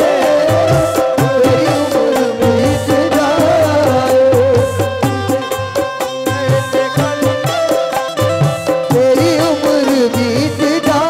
मेरी उम्र बीत जाए। मेरी उम्र बीत जाए।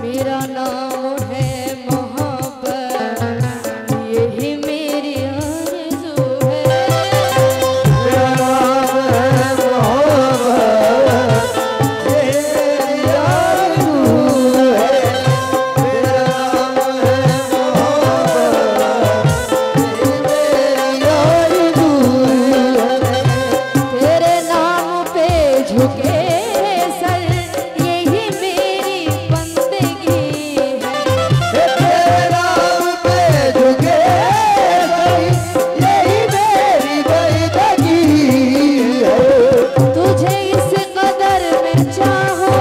मेरा नाम है मोहब्बत, यही मेरी आरज़ू है। मेरा नाम है मोहब्बत, ये मेरी आरज़ू है। मेरा नाम है मोहब्बत, ये मेरी आरज़ू है। तेरे नाम पे झुके सर, यही मेरी बंदगी है। तेरे नाम पे झुके सर, यही मेरी बंदगी है। तुझे इस कदर में चाहूं,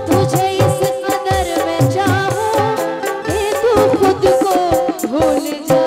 तुझे इस कदर में चाहूं कि तू खुद को भूल जा।